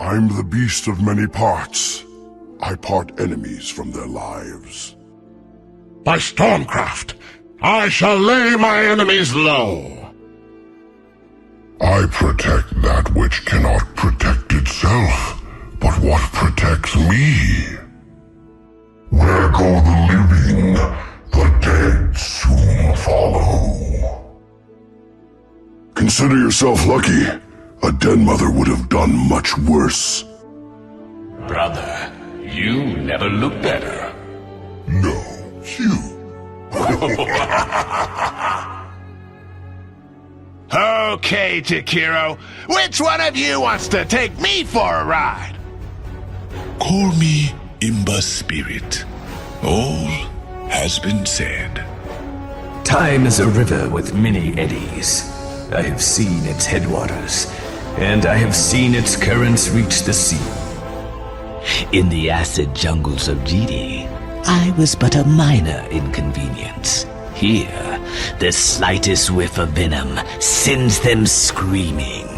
I'm the beast of many parts. I part enemies from their lives. By Stormcraft, I shall lay my enemies low. I protect that which cannot protect itself, but what protects me? Where go the living, the dead soon follow. Consider yourself lucky. A den mother would have done much worse. Brother, you never look better. No, you. Okay, Takiro, which one of you wants to take me for a ride? Call me Ember Spirit. All has been said. Time is a river with many eddies. I have seen its headwaters, and I have seen its currents reach the sea. In the acid jungles of GD, I was but a minor inconvenience. Here, the slightest whiff of venom sends them screaming.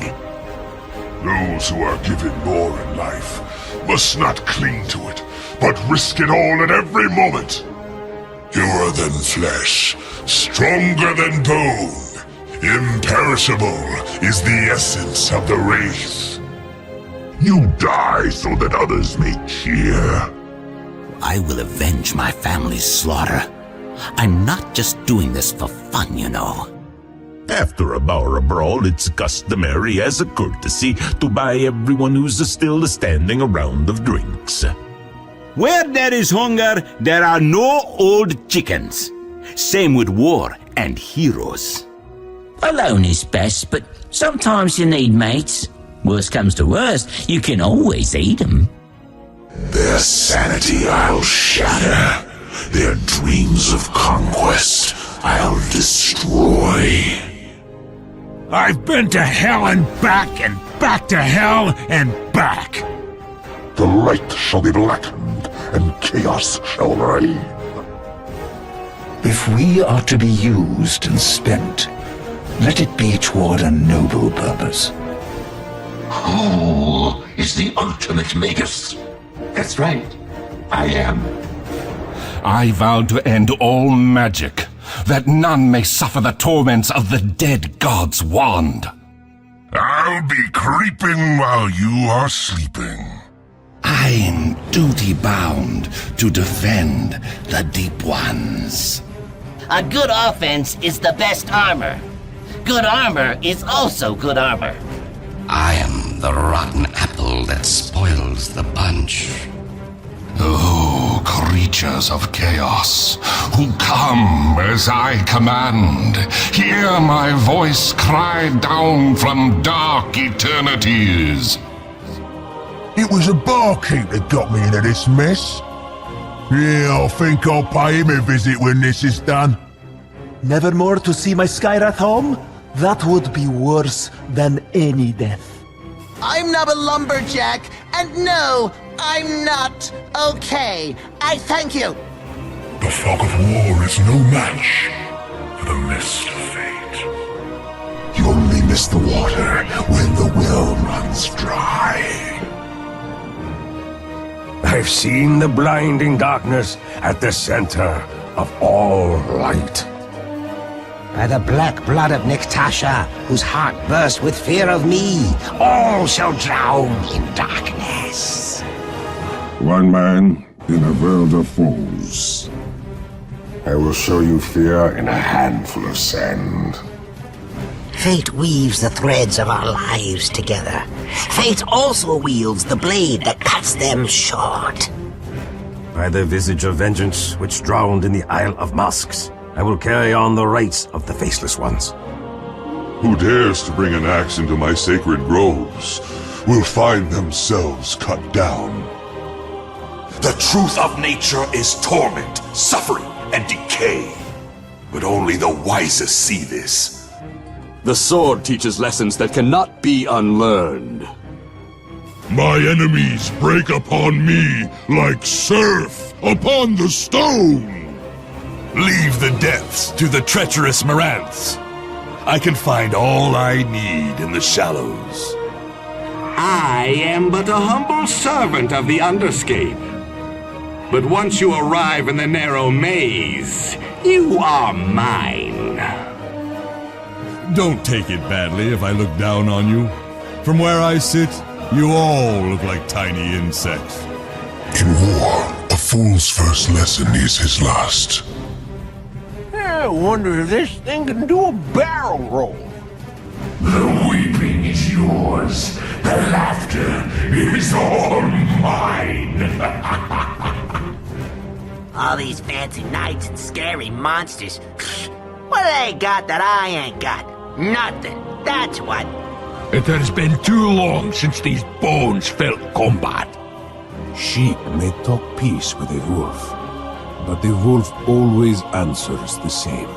Those who are given more in life must not cling to it, but risk it all at every moment. Purer than flesh, stronger than bone, imperishable is the essence of the wraith. You die so that others may cheer. I will avenge my family's slaughter. I'm not just doing this for fun, you know. After a Bower brawl, it's customary as a courtesy to buy everyone who's still standing a round of drinks. Where there is hunger, there are no old chickens. Same with war and heroes. Alone is best, but sometimes you need mates. Worst comes to worst, you can always eat them. Their sanity I'll shatter. Their dreams of conquest I'll destroy. I've been to hell and back to hell and back. The light shall be blackened, and chaos shall reign. If we are to be used and spent, let it be toward a noble purpose. Who is the ultimate magus? That's right. I am. I vowed to end all magic, that none may suffer the torments of the dead god's wand. I'll be creeping while you are sleeping. I'm duty-bound to defend the deep ones. A good offense is the best armor. Good armor is also good armor. I am the rotten apple that spoils the bunch. Oh, creatures of chaos, who come as I command, hear my voice cry down from dark eternities. It was a barkeep that got me into this mess. Yeah, I think I'll pay him a visit when this is done. Never more to see my Skyrath home? That would be worse than any death. I'm not a lumberjack, and no, I'm not okay. I thank you. The fog of war is no match for the mist of fate. You only miss the water when the well runs dry. I've seen the blinding darkness at the center of all light. By the black blood of Niktasha, whose heart burst with fear of me, all shall drown in darkness. One man in a world of fools. I will show you fear in a handful of sand. Fate weaves the threads of our lives together. Fate also wields the blade that cuts them short. By the visage of vengeance which drowned in the Isle of Masks, I will carry on the rights of the Faceless Ones. Who dares to bring an axe into my sacred groves will find themselves cut down. The truth of nature is torment, suffering, and decay. But only the wisest see this. The sword teaches lessons that cannot be unlearned. My enemies break upon me like surf upon the stone. Leave the depths to the treacherous Marantz. I can find all I need in the shallows. I am but a humble servant of the Underscape. But once you arrive in the narrow maze, you are mine. Don't take it badly if I look down on you. From where I sit, you all look like tiny insects. In war, a fool's first lesson is his last. I wonder if this thing can do a barrel roll. The weeping is yours. The laughter is all mine. All these fancy knights and scary monsters. What do they got that I ain't got? Nothing. That's what. It has been too long since these bones felt combat. Sheep may talk peace with a wolf, but the wolf always answers the same.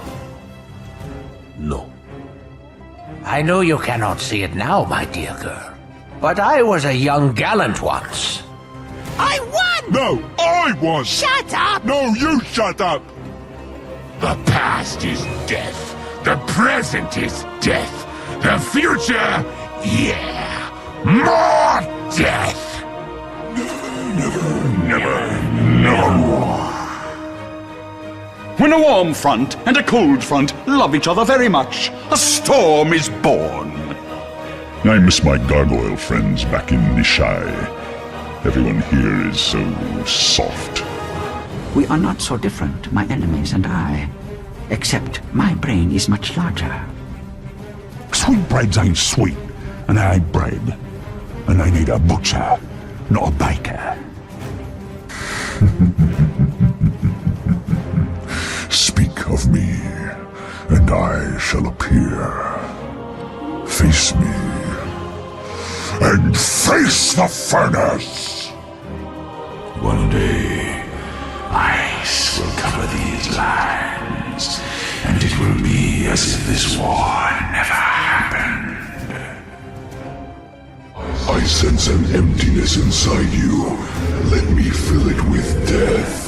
No. I know you cannot see it now, my dear girl, but I was a young gallant once. I won! No, I won! Shut up! No, you shut up! The past is death. The present is death. The future, yeah, more death. Never more. When a warm front and a cold front love each other very much, a storm is born. I miss my gargoyle friends back in Nisha. Everyone here is so soft. We are not so different, my enemies and I. Except my brain is much larger. Sweetbreads ain't sweet, and I ain't bread. And I need a butcher, not a baker. Speak of me, and I shall appear. Face me, and face the furnace! One day, ice will cover these lands, and it will be as if this war never happened. I sense an emptiness inside you. Let me fill it with death.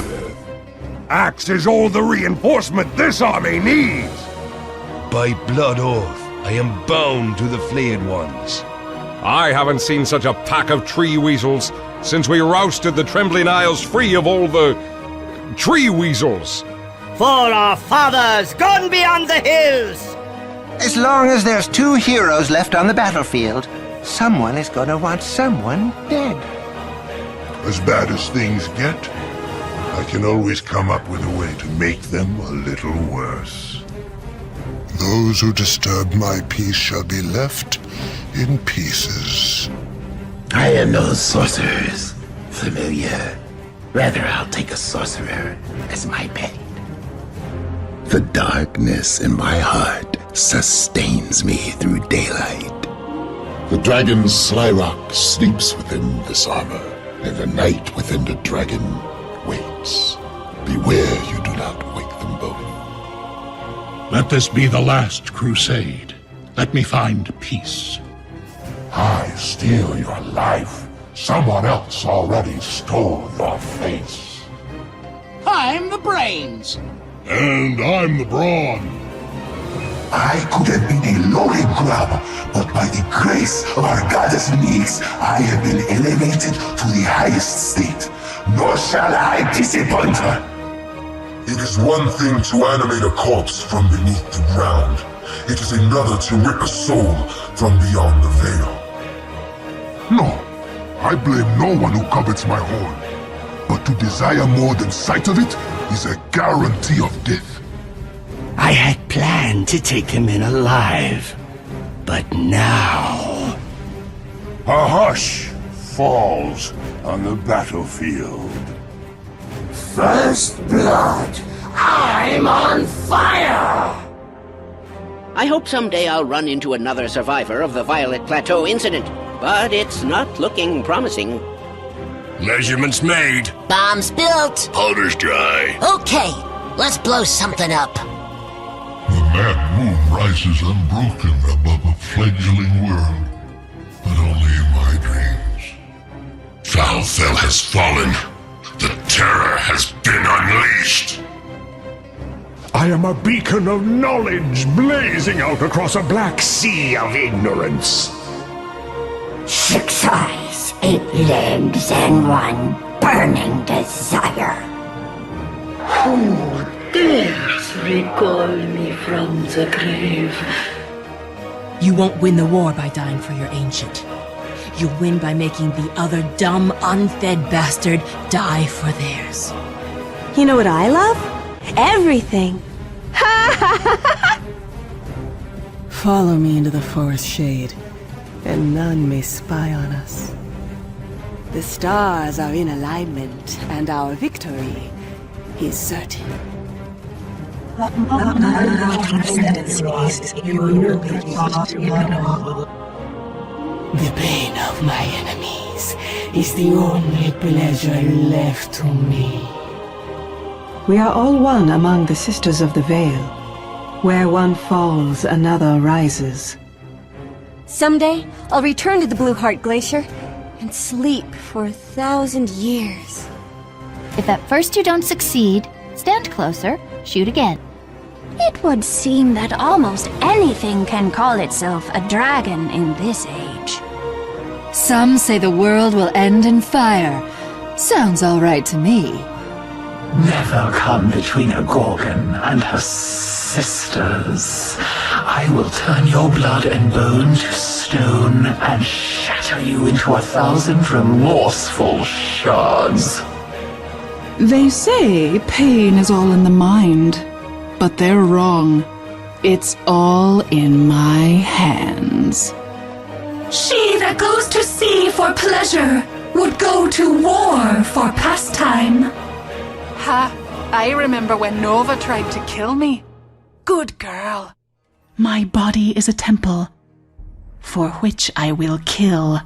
Axe is all the reinforcement this army needs! By blood oath, I am bound to the flayed ones. I haven't seen such a pack of tree weasels since we rousted the Trembling Isles free of all the tree weasels. For our fathers gone beyond the hills! As long as there's two heroes left on the battlefield, someone is gonna want someone dead. As bad as things get, I can always come up with a way to make them a little worse. Those who disturb my peace shall be left in pieces. I am no sorcerers, familiar. Rather, I'll take a sorcerer as my pet. The darkness in my heart sustains me through daylight. The dragon's sly rock sleeps within this armor, and the night within the dragon waits. Beware you do not wake them both. Let this be the last crusade. Let me find peace. I steal your life. Someone else already stole your face. I'm the brains. And I'm the brawn. I could have been a lowly grub, but by the grace of our goddess Nyx, I have been elevated to the highest state. Nor shall I disappoint her. It is one thing to animate a corpse from beneath the ground. It is another to rip a soul from beyond the veil. No, I blame no one who covets my horn. But to desire more than sight of it is a guarantee of death. I had planned to take him in alive, but now... A hush falls on the battlefield. First blood. I'm on fire! I hope someday I'll run into another survivor of the Violet Plateau incident, but it's not looking promising. Measurements made. Bombs built. Powder's dry. Okay, let's blow something up. The mad moon rises unbroken above a fledgling world, but only in my dreams. Valfell has fallen. The terror has been unleashed. I am a beacon of knowledge blazing out across a black sea of ignorance. 6 8 legs and one burning desire. Who dares recall me from the grave? You won't win the war by dying for your ancient. You win by making the other dumb, unfed bastard die for theirs. You know what I love? Everything. Follow me into the forest shade, and none may spy on us. The stars are in alignment, and our victory is certain. The pain of my enemies is the only pleasure left to me. We are all one among the Sisters of the Veil. Where one falls, another rises. Someday, I'll return to the Blue Heart Glacier and sleep for 1,000 years. If at first you don't succeed, stand closer, shoot again. It would seem that almost anything can call itself a dragon in this age. Some say the world will end in fire. Sounds all right to me. Never come between a Gorgon and her sisters. I will turn your blood and bone to stone and shatter you into 1,000 remorseful shards. They say pain is all in the mind, but they're wrong. It's all in my hands. She that goes to sea for pleasure would go to war for pastime. Ha! I remember when Nova tried to kill me. Good girl. My body is a temple, for which I will kill.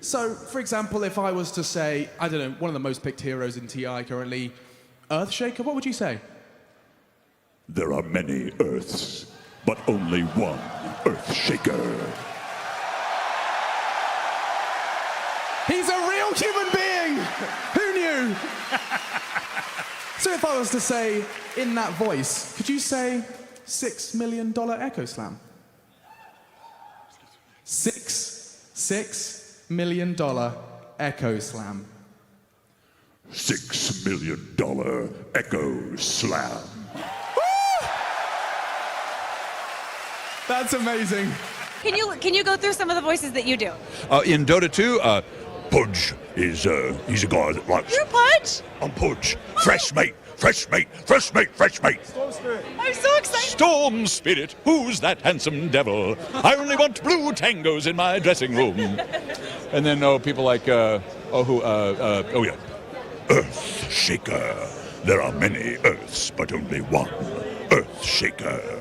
So, for example, if I was to say, I don't know, one of the most picked heroes in TI currently, Earthshaker, what would you say? There are many Earths, but only one Earthshaker. He's a real human being! Who knew? So if I was to say, in that voice, could you say $6 million Echo Slam? $6 million Echo Slam. $6 million Echo Slam. That's amazing. Can you go through some of the voices that you do? In Dota 2, Pudge is, he's a guy that likes... You're Pudge? I'm Pudge. Fresh mate, fresh mate, fresh mate, fresh mate. I'm so excited. Storm Spirit, who's that handsome devil? I only want blue tangos in my dressing room. And then, people like, Earthshaker. There are many Earths, but only one Earthshaker.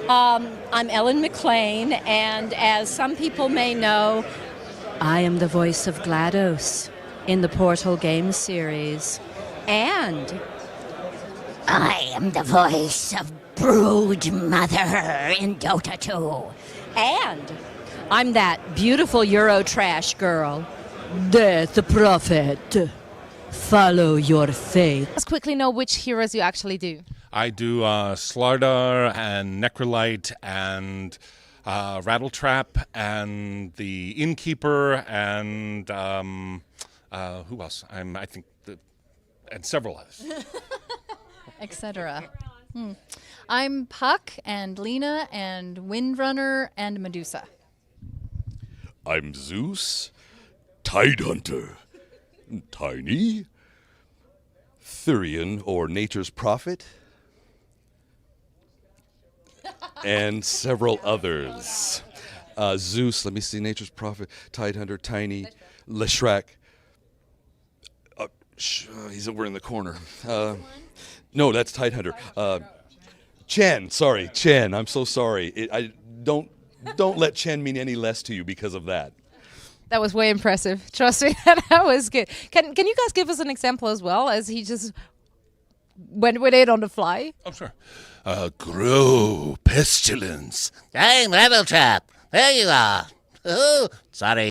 I'm Ellen McLean, and as some people may know, I am the voice of GLaDOS in the Portal game series. And I am the voice of Brood Mother in Dota 2. And I'm that beautiful Eurotrash girl, Death Prophet. Follow your fate. Let's quickly know which heroes you actually do. I do Slardar and Necrolite and Rattletrap and the Innkeeper and who else? I think and several others. Etc. I'm Puck and Lena and Windrunner and Medusa. I'm Zeus, Tidehunter, Tiny, Thurian, or Nature's Prophet, and several others. Zeus, let me see, Nature's Prophet, Tidehunter, Tiny, Leshrac. He's over in the corner. No, that's Tidehunter. Chen, I'm so sorry. Don't let Chen mean any less to you because of that. That was way impressive. Trust me, that was good. Can you guys give us an example as well, as he just went with it on the fly? Oh, sure. Grow, pestilence. Hey, Rattletrap, there you are. Oh, sorry.